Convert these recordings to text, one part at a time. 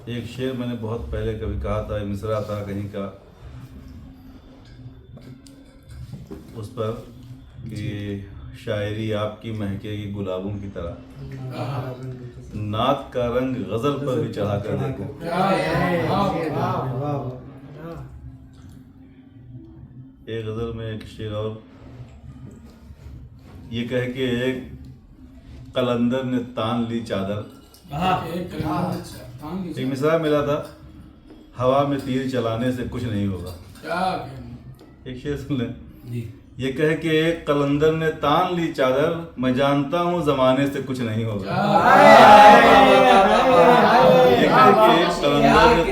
एक शेर मैंने बहुत पहले कभी कहा था, मिसरा था कहीं का, उस पर कि शायरी आपकी महकेगी गुलाबों की तरह, नात का रंग गजल पर भी चढ़ा कर देखो। एक गजल में एक शेर और, ये कह के एक कलंदर ने तान ली चादर। एक मिसरा मिला था, हवा में तीर चलाने से कुछ नहीं होगा। एक शेर सुन लें। ये कह के एक कलंदर ने तान ली चादर, मैं जानता हूँ जमाने से कुछ नहीं होगा। ये कह के एक कलंदर ने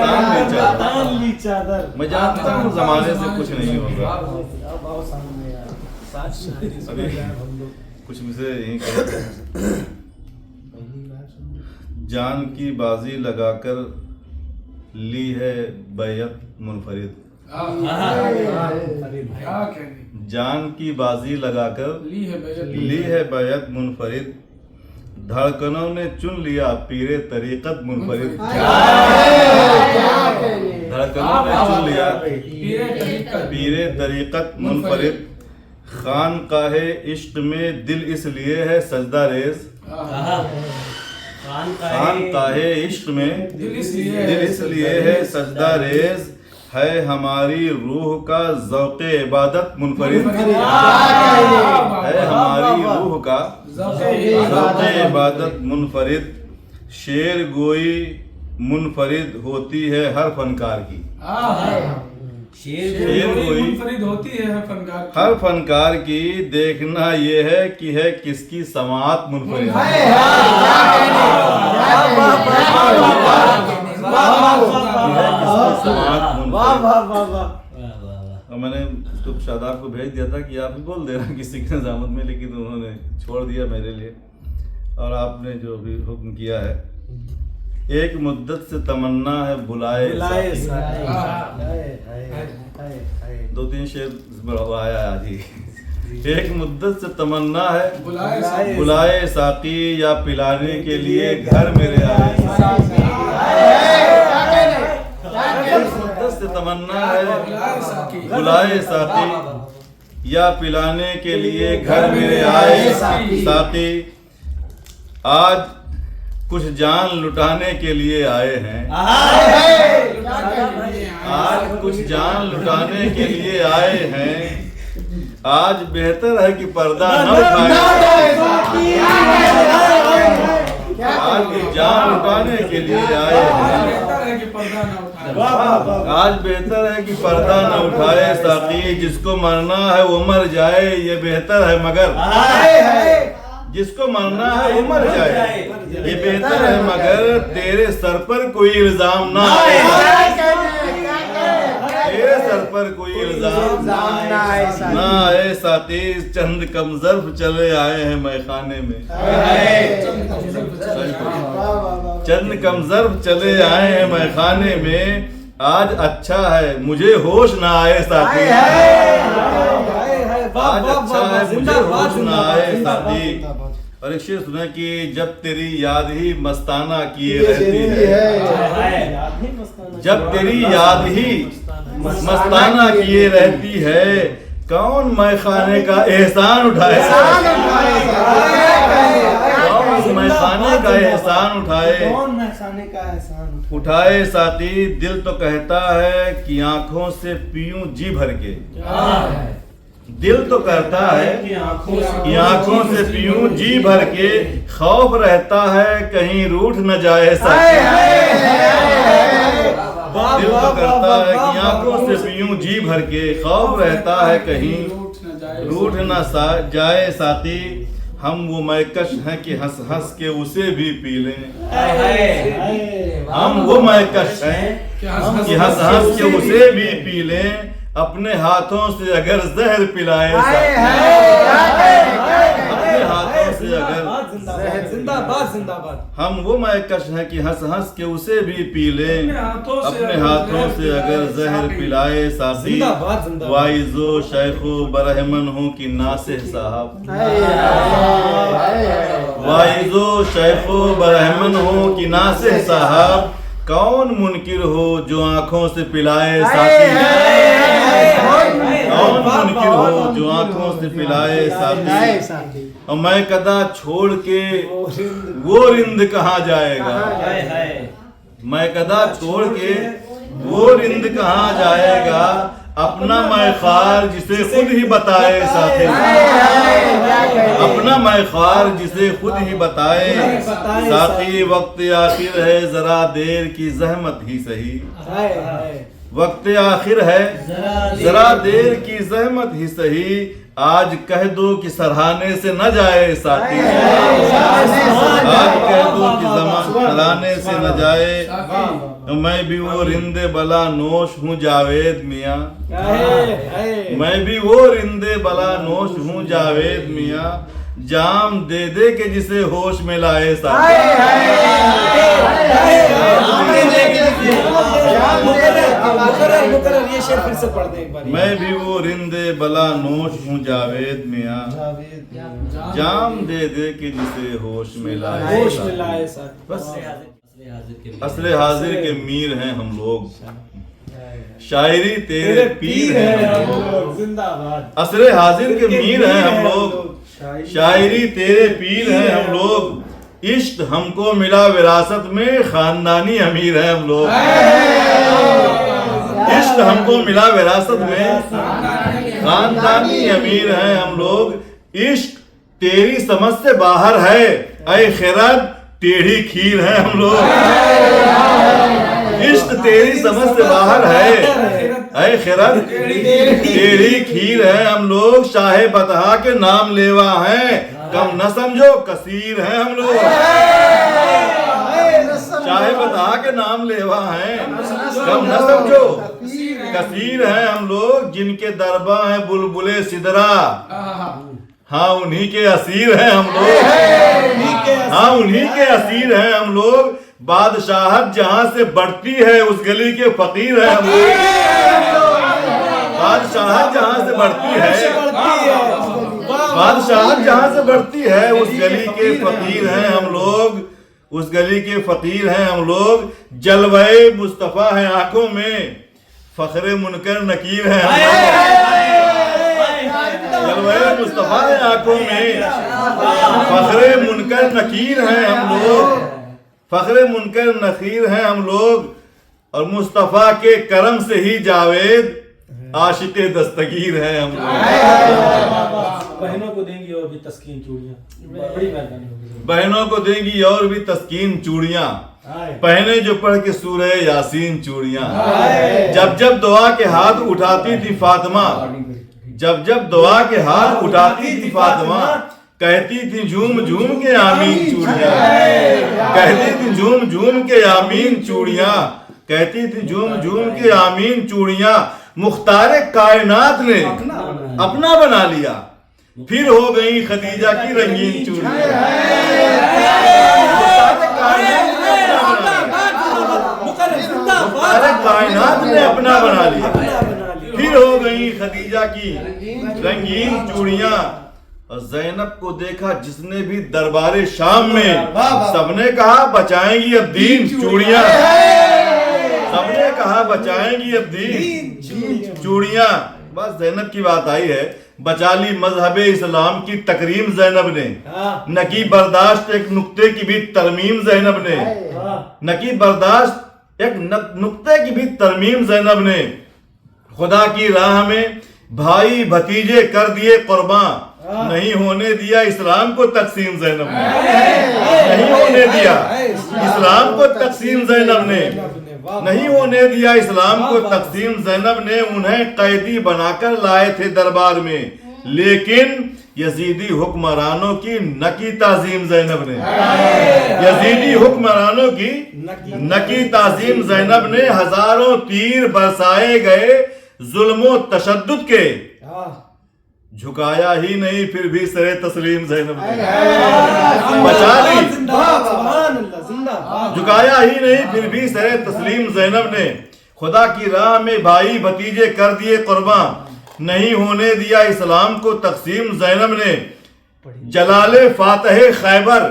तान ली चादर, मैं जानता हूँ जमाने से कुछ नहीं होगा। अभी कुछ मिसरे यहीं कहे, जान की बाजी लगाकर ली है बैयत मुनफरिद। जान की बाजी लगाकर ली है बैयत मुनफरिद, धड़कनों ने चुन लिया पीरे तरीकत मुनफरिद। धड़कनों ने चुन लिया पीरे तरीकत मुनफरिद, खान काहे इश्क में दिल इसलिए है सजदा रेज। खान काहे इश्क में दिल इसलिए है सजदा रेज, है हमारी रूह का ज़ौक़े इबादत मुनफरिद। है हमारी रूह का ज़ौक़े इबादत मुनफरिद, शेर गोई मुनफरिद होती है हर फनकार की। शेर गोई मुनफरिद होती है हर फनकार की, देखना ये है कि है किसकी समाअत मुनफरिद। और मैंने उसको शादाब को भेज दिया था कि आप बोल देना किसी की निजामत में, लेकिन उन्होंने छोड़ दिया मेरे लिए। और आपने जो भी हुक्म किया है, एक मुद्दत से तमन्ना है बुलाए। दो तीन शेर आया आज ही। एक मुद्दत से तमन्ना है बुलाए साकी, या पिलाने के लिए घर मेरे आए। एक मुद्दत से तमन्ना है बुलाए साकी, या पिलाने के लिए घर मेरे आए साकी। आज कुछ जान लुटाने के लिए आए हैं। आज कुछ जान लुटाने के लिए आए हैं, आज बेहतर है कि पर्दा न उठाए। आज कुछ जान लुटाने के लिए आए हैं, आज बेहतर है कि पर्दा न उठाए साकी। जिसको मरना है वो मर जाए, ये बेहतर है मगर जिसको मरना है वो मर जाए, ये बेहतर है मगर तेरे सर पर कोई इल्जाम ना आए। तेरे सर पर कोई इल्जाम ना आए साथी। चंद कम ज़र्फ़ चले आए हैं मैखाने में, चंद कम ज़र्फ़ चले आए हैं मैखाने में, आज अच्छा है मुझे होश ना आए साथी। आज अच्छा है मुझे होश ना आए साथी। और एक शेर सुना कि जब तेरी याद ही मस्ताना किए रहती है, जब तेरी याद ही मस्ताना किए रहती है, कौन मैखाने का एहसान उठाए। कौन मैखाने का एहसान उठाए साथी। दिल तो कहता है कि आंखों से पीऊं जी भर के, दिल तो करता है कि आंखों से पीऊं जी भर के, खौफ रहता है कहीं रूठ न जाए साथी। दिल तो करता है कि आंखों से पीऊं जी भर के, खौफ रहता है कहीं रूठ न जाए साथी। हम वो मैकश हैं कि हंस हंस के उसे भी पी लें। हम वो मैकश हैं कि हंस हंस के उसे भी पी लें, अपने हाथों से अगर जहर पिलाए, अपने हाथों से अगर हम वो मैकश हैं कि हंस हंस के उसे भी पी लें, अपने हाथों से अगर जहर पिलाए साथी। वाइजो शेखो बरहमन हो कि नासिह साहब, वाइजो शेखो बरहमन हो कि नासिह साहब, कौन मुनकिर हो जो आंखों से पिलाए साथी, कौन मुनकिर हो जो आंखों से पिलाए साथी, और मैं कदा छोड़ के वो रिंद कहाँ जाएगा, मैं कदा छोड़ के वो रिंद कहाँ जाएगा, अपना मैं ख्वार जिसे खुद ही बताए साथी, अपना मैं ख्वार जिसे खुद ही बताए साथी, वक्त आखिर है जरा देर की जहमत ही सही, वक्त आखिर है जरा देर की जहमत ही सही, आज कह दो कि सराहने से न जाए साथी, आज कह दो कि सराहने से न जाए, मैं भी वो रिंदे बला नोश हूँ जावेद मियाँ, मैं भी वो रिंदे बला नोश हूँ जावेद मियाँ, जाम दे दे के जिसे होश में लाए साथी, ये शेर फिर से पढ़ दे एक बार। मैं भी वो रिंदे बला नोश हूँ जावेद मियाँ, जाम दे दे के जिसे होश में लाए साथी। बस असले हाजिर के मीर हैं हम लोग, शायरी तेरे पीर हैं हम लोग, जिंदाबाद। असले हाजिर के मीर हैं हम लोग, शायरी तेरे पीर हैं हम लोग, इश्क हमको मिला विरासत में खानदानी अमीर हैं हम लोग, इश्क हमको मिला विरासत में खानदानी अमीर हैं हम लोग, इश्क तेरी समझ से बाहर है ऐ खिरद टेढ़ी खीर है हम लोग, इश्क तेरी समझ से बाहर है ऐ खिरद टेढ़ी खीर है हम लोग, शाहे बतहा के नाम लेवा है कम न समझो कसीर है हम लोग, शाहे बतहा के नाम लेवा है कम न समझो कसीर है हम लोग, जिनके दरबा है बुलबुले सिदरा, हाँ उन्हीं के असीर हैं हम लोग, हाँ उन्हीं के असीर हैं हम लोग, बादशाहत जहां से बढ़ती है उस गली के फकीर हैं हम लोग, बादशाहत जहां से बढ़ती है, बादशाहत जहां से बढ़ती है उस गली के फकीर हैं हम लोग, उस गली के फकीर हैं हम लोग, जलवाए मुस्तफा है आंखों में फखरे मुनकर नकीर है हम लोग, जलवाए मुस्तफा है आंखों में फखरे मुनकर नकीर हैं हम लोग, फखरे मुनकर नकीर हैं हम लोग, और मुस्तफा के करम से ही जावेद आशिक़े दस्तगीर हैं हम लोग। बहनों को देंगी और भी तस्कीन चूड़ियां, बड़ी मेहरबानी होगी। बहनों को देंगी और भी तस्कीन चूड़ियां, पहने जो पढ़ के सूरह यासीन चूड़ियां, जब जब दुआ के हाथ उठाती थी फातिमा, जब जब दुआ के हाथ उठाती थी फातिमा, कहती थी झूम झूम के आमीन चूड़ियां, कहती थी झूम झूम के आमीन चूड़ियां, कहती थी झूम झूम के आमीन चूड़ियां, मुख्तारे कायनात ने अपना बना लिया, फिर हो गई खदीजा की रंगीन चूड़ियां, मुख्तारे कायनात ने अपना बना लिया, फिर हो गई खदीजा की रंगीन चूड़ियां, और ज़ैनब को देखा जिसने भी दरबारे शाम में, सबने कहा बचाएंगी अब दीन चूड़ियां, सबने कहा बचाएंगी अब दीन चूड़ियां। बस ज़ैनब की बात आई है, बचा ली मजहबे इस्लाम की तकरीम ज़ैनब ने, न की बर्दाश्त एक नुक्ते की भी तरमीम ज़ैनब ने, न की बर्दाश्त एक नुक्ते की भी तरमीम ज़ैनब ने, खुदा की राह में भाई भतीजे कर दिए कुर्बान, नहीं होने दिया इस्लाम को तकसीम ज़ैनब ने, नहीं होने दिया इस्लाम को तकसीम ज़ैनब ने, नहीं होने दिया इस्लाम को तकसीम ज़ैनब ने, उन्हें कैदी बनाकर लाए थे दरबार में, लेकिन यजीदी हुक्मरानों की न की ताजीम ज़ैनब ने, यजीदी हुक्मरानों की न की ताजीम ज़ैनब ने, हजारों तीर बरसाए गए जुल्मो तशद्दुद के, झुकाया ही नहीं फिर भी सरे तस्लीम ज़ैनब ने, बचा ली झुकाया ही नहीं फिर भी सरे तस्लीम ज़ैनब ने, खुदा की राह में भाई भतीजे कर दिए कुर्बान, नहीं होने दिया इस्लाम को तकसीम ज़ैनब ने, जलाले फातह खैबर,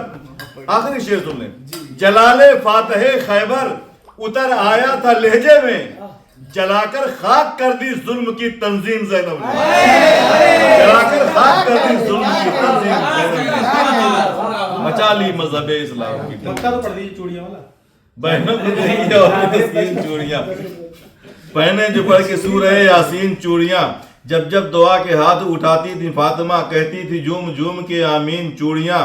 आखिरी शेर सुन लें, जलाले फातह खैबर उतर आया था लहजे में, जलाकर खाक कर दी जुल्म की तंजीम ज़ैनब ने, जलाकर खाक कर दी जुल्म की तंजीम ज़ैनब ने, मचा ली मजहब इस्लाम की। मक्का तो पड़ दी चूड़ियां वाला। बहनों को देंगे और तस्कीन चूड़ियां पहने जो पढ़ के सूरह यासीन चूड़ियां, जब जब दुआ के हाथ उठाती थी फातिमा, कहती थी झूम झूम के आमीन चूड़ियां।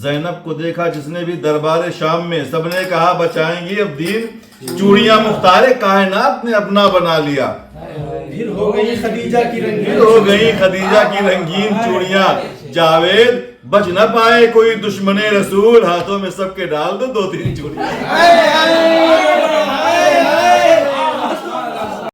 ज़ैनब को देखा जिसने भी दरबार शाम में, सबने कहा बचाएंगी अब दीन, चूड़ियां मुख्तारे कायनात ने अपना बना लिया। फिर हो गई खदीजा की रंगीन, फिर हो गई खदीजा की रंगीन चूड़ियां। जावेद बच न पाए कोई दुश्मने रसूल, हाथों में सबके डाल दो 2-3 चूड़ियां।